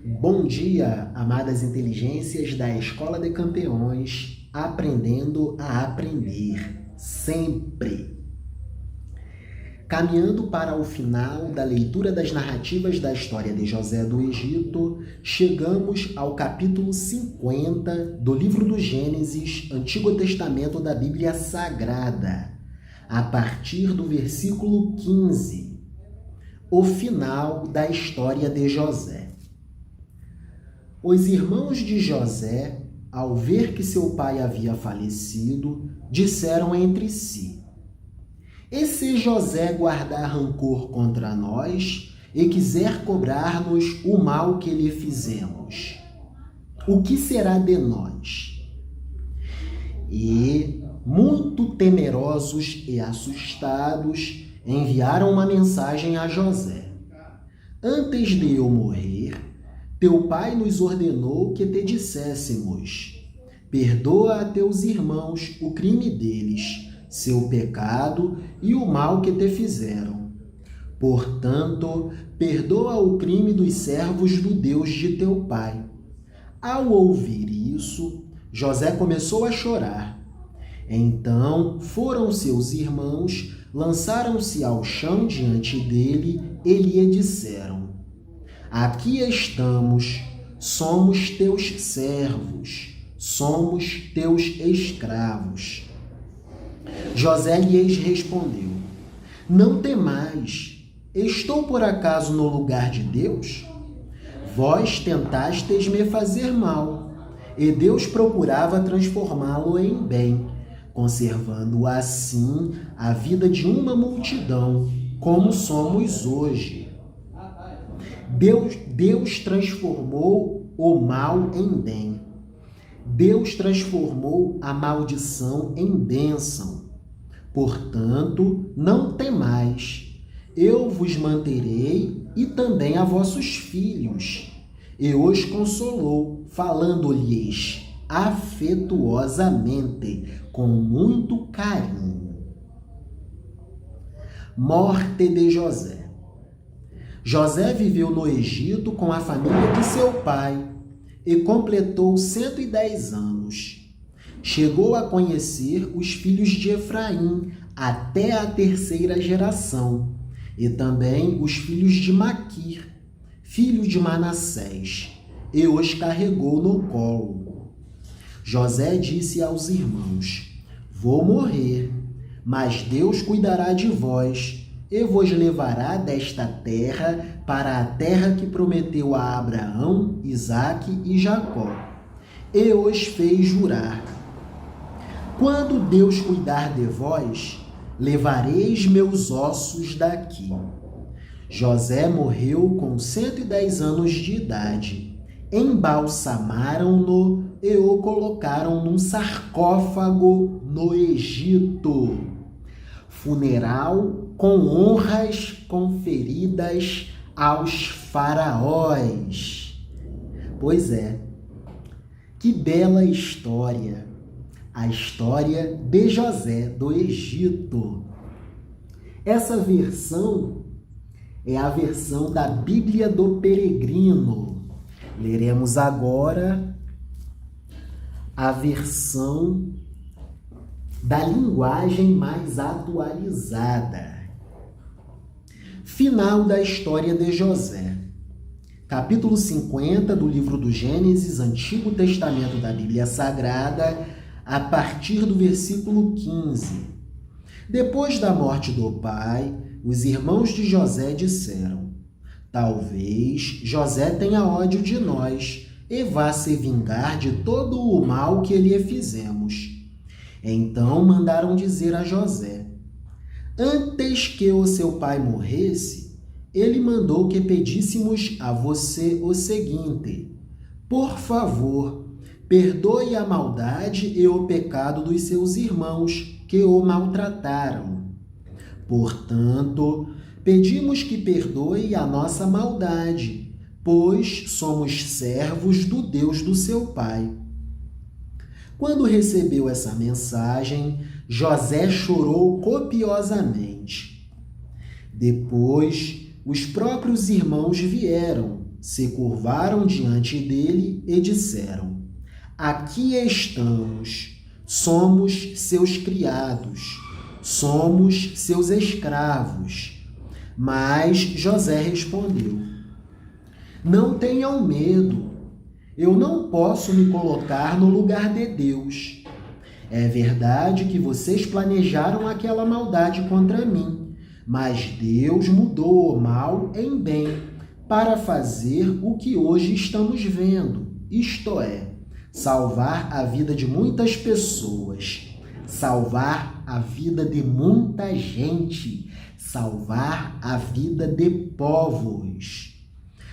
Bom dia, amadas inteligências da Escola de Campeões, aprendendo a aprender sempre. Caminhando para o final da leitura das narrativas da história de José do Egito, chegamos ao capítulo 50 do livro do Gênesis, Antigo Testamento da Bíblia Sagrada, a partir do versículo 15, o final da história de José. Os irmãos de José, ao ver que seu pai havia falecido, disseram entre si: "E se José guardar rancor contra nós e quiser cobrar-nos o mal que lhe fizemos, o que será de nós?" E, muito temerosos e assustados, enviaram uma mensagem a José: "Antes de eu morrer, teu pai nos ordenou que te disséssemos: perdoa a teus irmãos o crime deles, seu pecado e o mal que te fizeram. Portanto, perdoa o crime dos servos do Deus de teu pai." Ao ouvir isso, José começou a chorar. Então foram seus irmãos, lançaram-se ao chão diante dele e lhe disseram: "Aqui estamos, somos teus servos, somos teus escravos." José lhes respondeu: "Não temais, estou por acaso no lugar de Deus? Vós tentastes me fazer mal, e Deus procurava transformá-lo em bem, conservando assim a vida de uma multidão, como somos hoje. Deus transformou o mal em bem. Deus transformou a maldição em bênção. Portanto, não temais. Eu vos manterei e também a vossos filhos." E os consolou, falando-lhes afetuosamente, com muito carinho. Morte de José. José viveu no Egito com a família de seu pai e completou 110 anos. Chegou a conhecer os filhos de Efraim até a terceira geração, e também os filhos de Maquir, filho de Manassés, e os carregou no colo. José disse aos irmãos: "Vou morrer, mas Deus cuidará de vós e vos levará desta terra para a terra que prometeu a Abraão, Isaque e Jacó." E os fez jurar: "Quando Deus cuidar de vós, levareis meus ossos daqui." José morreu com 110 anos de idade. Embalsamaram-no e o colocaram num sarcófago no Egito. Funeral com honras conferidas aos faraós. Pois é, que bela história! A história de José do Egito. Essa versão é a versão da Bíblia do Peregrino. Leremos agora a versão da linguagem mais atualizada. Final da história de José. Capítulo 50 do livro do Gênesis, Antigo Testamento da Bíblia Sagrada, a partir do versículo 15. Depois da morte do pai, os irmãos de José disseram: "Talvez José tenha ódio de nós e vá se vingar de todo o mal que lhe fizemos." Então mandaram dizer a José: "Antes que o seu pai morresse, ele mandou que pedíssemos a você o seguinte: por favor, perdoe a maldade e o pecado dos seus irmãos que o maltrataram. Portanto, pedimos que perdoe a nossa maldade, pois somos servos do Deus do seu pai." Quando recebeu essa mensagem, José chorou copiosamente. Depois, os próprios irmãos vieram se curvaram diante dele e disseram: Aqui estamos, somos seus criados, somos seus escravos. Mas José respondeu: Não tenham medo, eu não posso me colocar no lugar de Deus. É verdade que vocês planejaram aquela maldade contra mim, mas Deus mudou o mal em bem para fazer o que hoje estamos vendo, isto é, salvar a vida de muitas pessoas, salvar a vida de muita gente, salvar a vida de povos.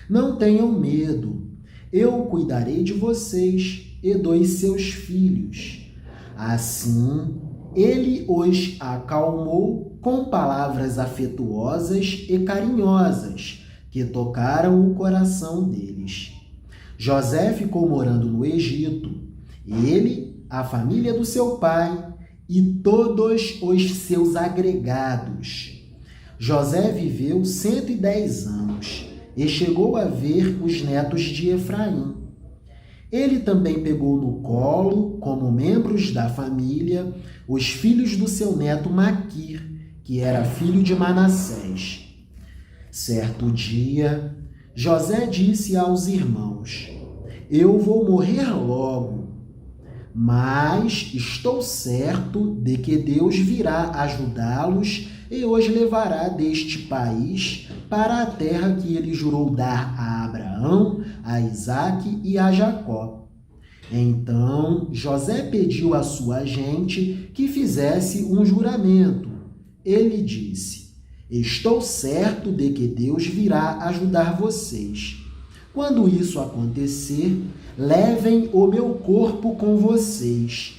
Não tenham medo, eu cuidarei de vocês e dos seus filhos. Assim, ele os acalmou com palavras afetuosas e carinhosas que tocaram o coração deles. José ficou morando no Egito, ele, a família do seu pai e todos os seus agregados. José viveu 110 anos e chegou a ver os netos de Efraim. Ele também pegou no colo, como membros da família, os filhos do seu neto Maquir, que era filho de Manassés. Certo dia, José disse aos irmãos: Eu vou morrer logo, mas estou certo de que Deus virá ajudá-los e os levará deste país para a terra que ele jurou dar a Abraão, a Isaque e a Jacó. Então José pediu à sua gente que fizesse um juramento. Ele disse: Estou certo de que Deus virá ajudar vocês. Quando isso acontecer, levem o meu corpo com vocês.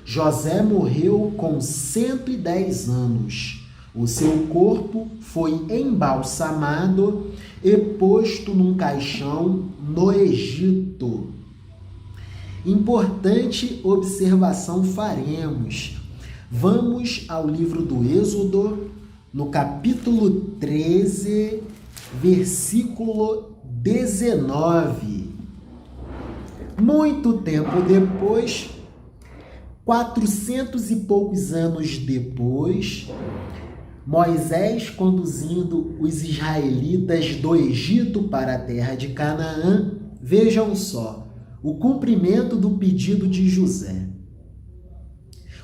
José morreu com 110 anos. O seu corpo foi embalsamado e posto num caixão no Egito. Importante observação faremos. Vamos ao livro do Êxodo, no capítulo 13, versículo 19. Muito tempo depois, 400 e poucos anos depois, Moisés conduzindo os israelitas do Egito para a terra de Canaã, vejam só, o cumprimento do pedido de José.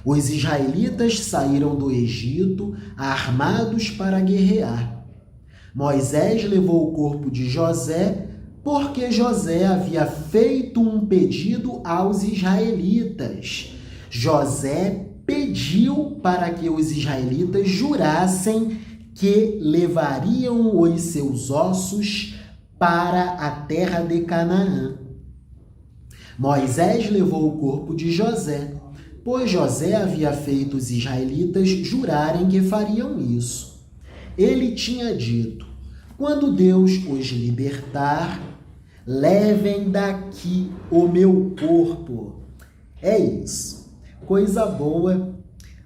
Os israelitas saíram do Egito armados para guerrear. Moisés levou o corpo de José porque José havia feito um pedido aos israelitas. José pediu para que os israelitas jurassem que levariam os seus ossos para a terra de Canaã. Moisés levou o corpo de José, pois José havia feito os israelitas jurarem que fariam isso. Ele tinha dito: quando Deus os libertar, levem daqui o meu corpo. É isso. Coisa boa,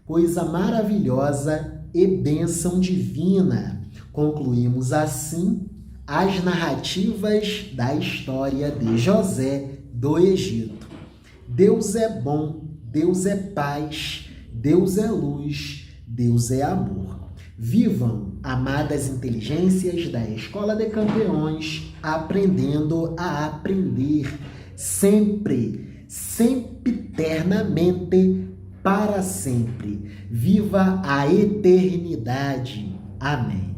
coisa maravilhosa e bênção divina. Concluímos assim as narrativas da história de José do Egito. Deus é bom, Deus é paz, Deus é luz, Deus é amor. Vivam, amadas inteligências da Escola de Campeões, aprendendo a aprender sempre, sempiternamente, para sempre. Viva a eternidade. Amém.